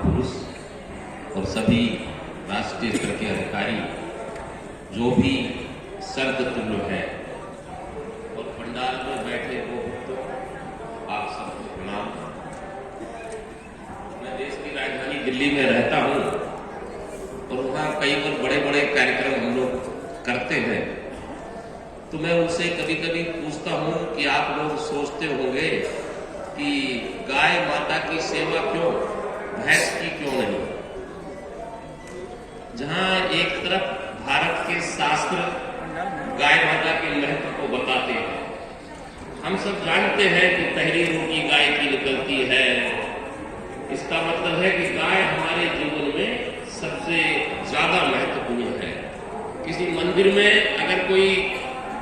महापुरुष और सभी राष्ट्रीय स्तर के अधिकारी, जो भी सर्द तुल्य है और पंडाल में बैठे हो, तो आप सबको प्रणाम। मैं देश की राजधानी दिल्ली में रहता हूँ और वहाँ कई बार बड़े बड़े कार्यक्रम हम लोग करते हैं, तो मैं उनसे कभी कभी पूछता हूँ कि आप लोग सोचते होंगे कि गाय माता की सेवा क्यों, भैंस की क्यों नहीं। जहां एक तरफ भारत के शास्त्र गाय माता के महत्व को बताते हैं, हम सब जानते हैं कि पहली रोटी गाय की निकलती है। इसका मतलब है कि गाय हमारे जीवन में सबसे ज्यादा महत्वपूर्ण है। किसी मंदिर में अगर कोई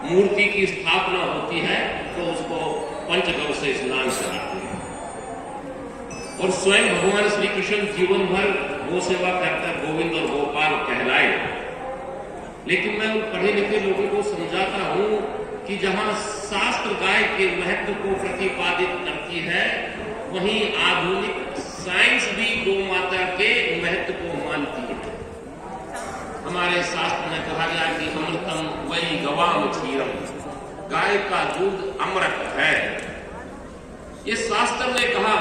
मूर्ति की स्थापना होती है तो उसको पंचगव्य से स्नान कराते हैं, और स्वयं भगवान श्री कृष्ण जीवन भर गो सेवा करकर गोविंद और गोपाल कहलाए। लेकिन मैं उन पढ़े लिखे लोगों को समझाता हूं कि जहां शास्त्र गाय के महत्व को प्रतिपादित करती है, वहीं आधुनिक साइंस भी गौ माता के महत्व को मानती है। हमारे शास्त्र में कहा गया कि अमृतम वही गवाम क्षीरम, गाय का दूध अमृत है, ये शास्त्र ने कहा।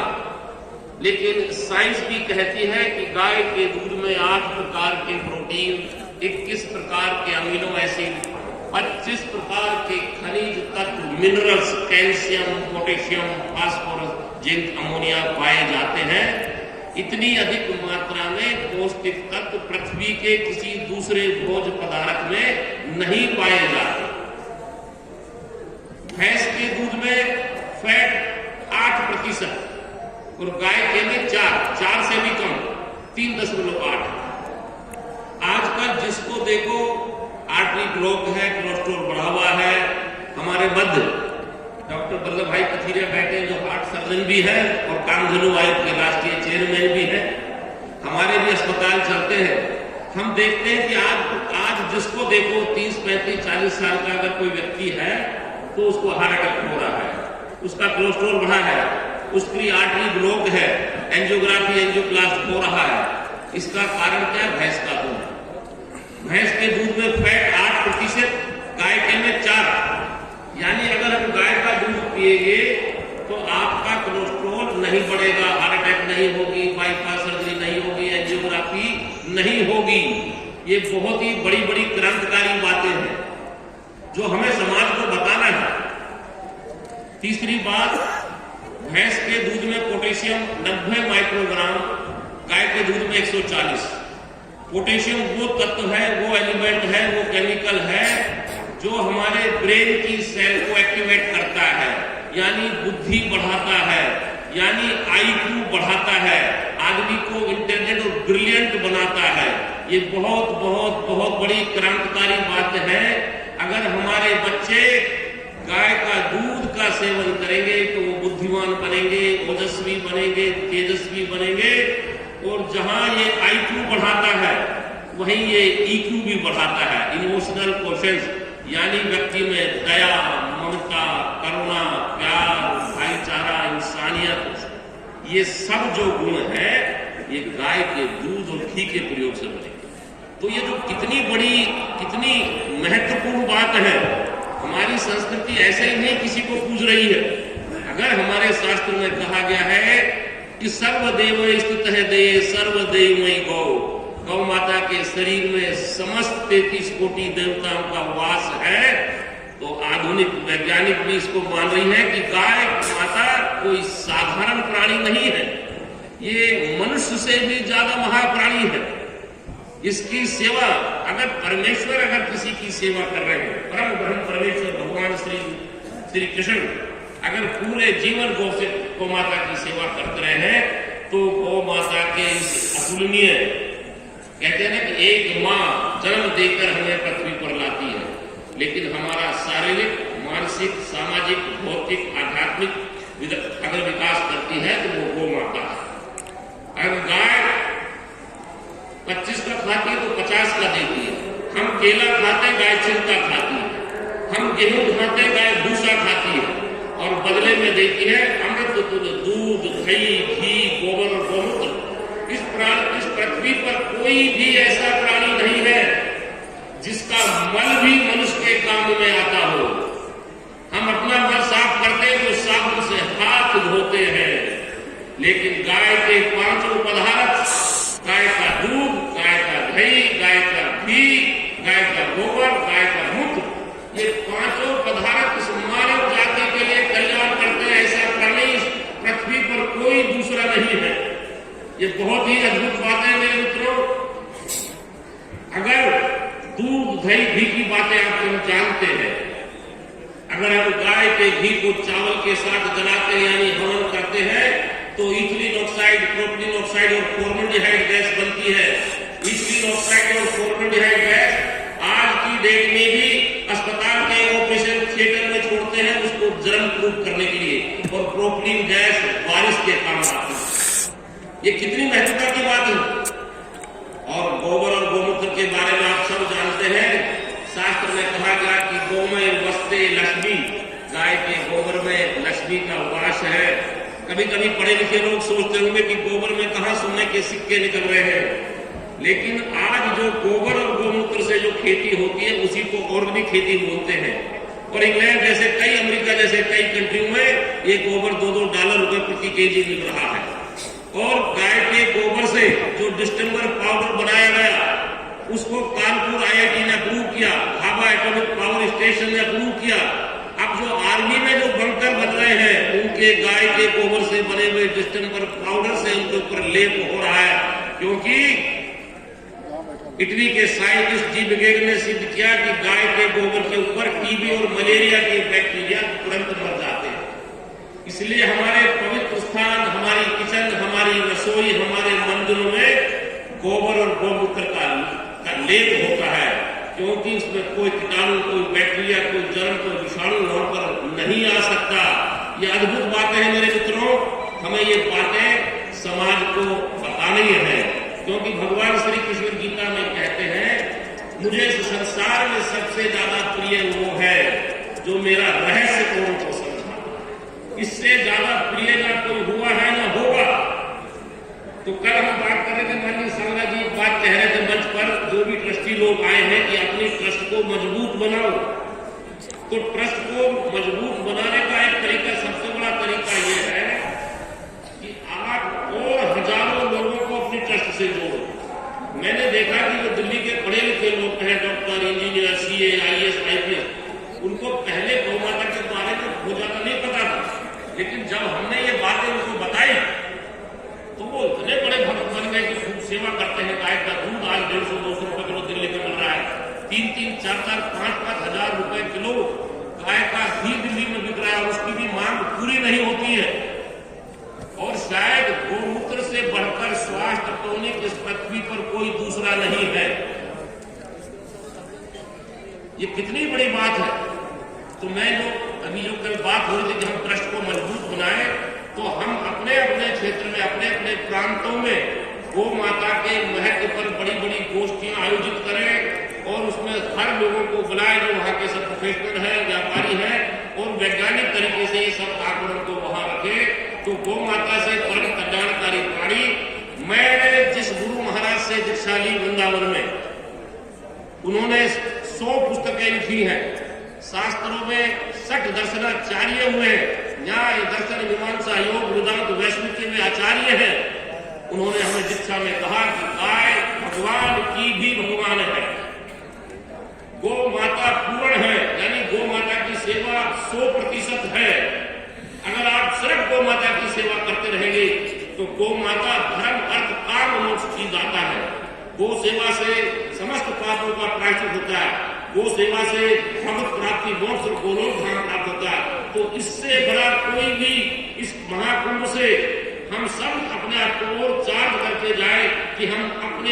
लेकिन साइंस भी कहती है कि गाय के दूध में 8 प्रकार के प्रोटीन, 21 प्रकार के अमीनो एसिड, 25 प्रकार के खनिज तत्व, minerals, calcium, potassium, phosphorus, zinc, ammonia पाए जाते हैं। इतनी अधिक मात्रा में पौष्टिक तत्व पृथ्वी के किसी दूसरे भोज्य पदार्थ में नहीं पाए जाते। भैंस के दूध में फैट 8% और गाय के में 4 से भी कम, 3.8। आजकल जिसको देखो आर्टरी ब्लॉक है, कोलेस्ट्रॉल बढ़ा हुआ है। हमारे मध्य डॉक्टर वल्लभ भाई कथीरिया बैठे, जो हार्ट सर्जन भी है और कामधेनु आयोग के राष्ट्रीय चेयरमैन भी है। हमारे भी अस्पताल चलते हैं, हम देखते हैं कि आज जिसको देखो 30, 35, 40 साल का अगर कोई व्यक्ति है तो उसको हार्ट अटैक हो रहा है, उसका कोलेस्ट्रॉल बढ़ा है, उसकी आर्टरी ब्लॉक है, एंजियोग्राफी, एंजियोप्लास्ट हो रहा है। इसका कारण क्या है? भैंस का दूध। भैंस के दूध में फैट 8%, गाय के में 4। यानी अगर हम गाय का दूध पिएंगे तो आपका कोलेस्ट्रॉल नहीं बढ़ेगा, हार्ट अटैक नहीं होगी, बाईपास सर्जरी नहीं होगी, एंजियोग्राफी नहीं होगी। ये बहुत ही बड़ी बड़ी क्रांतिकारी बातें हैं जो हमें समाज को बताना है। तीसरी बात, भैंस के दूध में पोटेशियम 90 माइक्रोग्राम, गाय के दूध में 140। पोटेशियम वो तत्व है, वो एलिमेंट है, वो केमिकल है जो हमारे ब्रेन की सेल को एक्टिवेट करता है, यानी बुद्धि बढ़ाता है, यानी IQ बढ़ाता है, आदमी को इंटेलिजेंट और ब्रिलियंट बनाता है। ये बहुत बहुत बहुत बड़ी क्रांतिकारी बात है। अगर हमारे बच्चे गाय का दूध का सेवन करेंगे तो वो बुद्धिमान बनेंगे, ओजस्वी बनेंगे, तेजस्वी बनेंगे, और जहां ये IQ बढ़ाता है वहीं ये EQ भी बढ़ाता है, इमोशनल क्वेश्चंस, यानी व्यक्ति में दया, ममता, करुणा, प्यार, भाईचारा, इंसानियत, ये सब जो गुण है ये गाय के दूध और घी के प्रयोग से बनेंगे। तो ये जो कितनी बड़ी, कितनी महत्वपूर्ण बात है। हमारी संस्कृति ऐसे ही नहीं किसी को पूज रही है। अगर हमारे शास्त्र में कहा गया है कि सर्वदेव स्थितः देहे सर्वदेवमयी गौ, गौ माता के शरीर में समस्त 33 कोटि देवताओं का वास है, तो आधुनिक वैज्ञानिक भी इसको मान रही है कि गाय माता कोई साधारण प्राणी नहीं है, ये मनुष्य से भी ज्यादा महाप्राणी है। इसकी सेवा, अगर परमेश्वर अगर किसी की सेवा कर रहे हैं, परम ब्रह्म परमेश्वर भगवान श्री कृष्ण अगर पूरे जीवन गौ माता की सेवा करते रहे हैं, तो गौ माता के इस अतुलनीय, कहते हैं ना कि एक माँ जन्म देकर हमें पृथ्वी पर लाती है, लेकिन हमारा शारीरिक, मानसिक, सामाजिक, भौतिक, आध्यात्मिक अगर विकास करती है तो वो गौ माता है। अगर गाय 25 का खाती है तो 50 का देती है। हम केला खाते, गाय छिलका खाती है। हम गेहूं खाते, गाय भूसा खाती है, और बदले में देती है अमृत, दूध, दही, घी, गोबर, गोमूत्र। इस कोई भी ऐसा प्राणी नहीं है जिसका मल भी मनुष्य के काम में आता हो। हम अपना मल साफ करते हैं तो साबुन से हाथ धोते हैं, लेकिन गाय के पांचों पदार्थ, गाय का दूध, गाय का दही, गाय का घी, गाय का गोबर, गाय का मूत्र, ये पांचों पदार्थ इस मानव जाति के लिए कल्याण करते हैं। ऐसा प्राणी इस पृथ्वी पर कोई दूसरा नहीं है। ये बहुत ही अद्भुत बात है मेरे मित्रों। अगर दूध, दही, घी की बातें आप जानते हैं, अगर हम गाय के घी को चावल के साथ जलाते हैं यानी हवन करते हैं तो इथिलीन ऑक्साइड, प्रोपिलीन ऑक्साइड और फॉर्मल्डिहाइड गैस बनती है। इथिलीन ऑक्साइड और फॉर्मल्डिहाइड गैस आज की डेट में भी अस्पताल के ऑपरेशन थिएटर में छोड़ते हैं उसको जर्म प्रूफ करने के लिए, और प्रोपिलीन गैस बारिश के काम आती है। ये कितनी महत्वता की बात है। और गोबर और गोमूत्र के बारे में आप सब जानते हैं, शास्त्र में कहा गया कि गोमय वस्ते लक्ष्मी, गाय के गोबर में लक्ष्मी का वास है। कभी कभी पढ़े लिखे लोग सोचते होंगे कि गोबर में कहां सोने के सिक्के निकल रहे हैं, लेकिन आज जो गोबर और गोमूत्र से जो खेती होती है उसी को ऑर्गेनिक खेती बोलते हैं। और इंग्लैंड जैसे कई, अमेरिका जैसे कई कंट्रियों में ये गोबर $2 प्रति केजी मिल रहा है। और गाय के गोबर से जो डिस्टिलर पाउडर बनाया गया उसको कानपुर IIT ने अप्रूव किया, भाभा एटॉमिक पावर स्टेशन ने अप्रूव किया। अब जो आर्मी में जो बंकर बन रहे हैं उनके गाय के गोबर से बने हुए डिस्टिलर पाउडर से उनके ऊपर लेप हो रहा है, क्योंकि इटली के साइंटिस्ट जी ब्रिगेड ने सिद्ध किया कि गाय के गोबर के ऊपर टीबी और मलेरिया के बैक्टीरिया तुरंत मर जाते हैं। इसलिए हमारे पवित्र स्थान, हमारी किचन, हमारी रसोई, हमारे मंदिरों में गोबर और गोमूत्र का लेप होता है, क्योंकि उसमें कोई कीटाणु, कोई बैक्टीरिया, कोई जर्म, कोई विषाणु वहां पर नहीं आ सकता। ये अद्भुत बातें हैं मेरे मित्रों, हमें ये बातें समाज को बतानी है, क्योंकि भगवान श्री कृष्ण गीता में कहते हैं मुझे इस संसार में सबसे ज्यादा प्रिय वो है जो मेरा रहस्य कोण को समझा। इससे ज्यादा प्रिय ना कोई हुआ है ना होगा। तो कल हम बात कर रहे थे, माननीय सांगा जी बात कह रहे थे मंच पर, जो भी ट्रस्टी लोग आए हैं कि अपने ट्रस्ट को मजबूत बनाओ। तो ट्रस्ट को मजबूत बनाने का एक तरीका, सबसे बड़ा तरीका यह है कि आप और हजारों लोगों को अपने ट्रस्ट से जोड़ो। मैंने देखा कि जो दिल्ली के पढ़े लिखे लोग हैं, doctor, engineer, CA, IAS, IPS, उनको पहले गौ माता के बारे में बहुत ज्यादा नहीं पता था, लेकिन जब हमने ये बातें उनको बताई तो वो इतने बड़े भक्त बन गए कि खूब सेवा करते हैं। गाय का दूध आज 150-200 रुपए किलो दिल्ली में मिल रहा है, 3-3, 4-4, 5-5 हजार रुपए किलो गाय का घी दिल्ली में बिक रहा है, और उसकी भी मांग पूरी नहीं होती है। और शायद गोमूत्र से बढ़कर स्वास्थ्य टॉनिक इस पृथ्वी पर कोई दूसरा नहीं है। ये कितनी बड़ी बात है। तो मैं अभी जो कल बात हो रही थी कि हम ट्रस्ट को मजबूत बनाएं, तो हम अपने अपने क्षेत्र में, अपने अपने प्रांतों में गौ माता के महत्व पर बड़ी बड़ी गोष्ठियां आयोजित करें और उसमें हर लोगों को बुलाएं जो वहां के सब प्रोफेशनल हैं, व्यापारी हैं, और वैज्ञानिक तरीके से ये सब आंकड़ों को वहां रखें। तो गौ माता से परम कल्याणकारी प्राणी। मैंने जिस गुरु महाराज से दीक्षा ली वृंदावन में, उन्होंने 100 पुस्तकें लिखी हैं। शास्त्रों में 60 दर्शनाचार्य हुए, न्याय, दर्शन, मीमांसा, योग, वेदांत, वैष्णव में आचार्य हैं। उन्होंने हमें दीक्षा में कहा कि गाय भगवान की भी भगवान है, गौ माता पूर्ण है, यानी गौ माता की सेवा 100% है। अगर आप सिर्फ गौ माता की सेवा करते रहेंगे तो गौ माता धर्म, अर्थ, काम, मोक्ष की दाता है। गौ सेवा से समस्त पापों का प्रायश्चित होता है। गो सेवा से भगवत प्राप्ति, मोक्ष और गोलोक धाम प्राप्त होता है। तो इससे बड़ा कोई भी, इस महाकुंभ से हम सब अपने आप को और चार्ज करके जाए कि हम अपने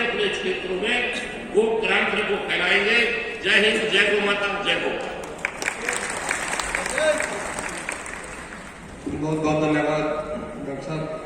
अपने क्षेत्रों में गो क्रांति को फैलाएंगे। जय हिंद, जय गौ माता, जय गौ। बहुत बहुत धन्यवाद डॉक्टर साहब।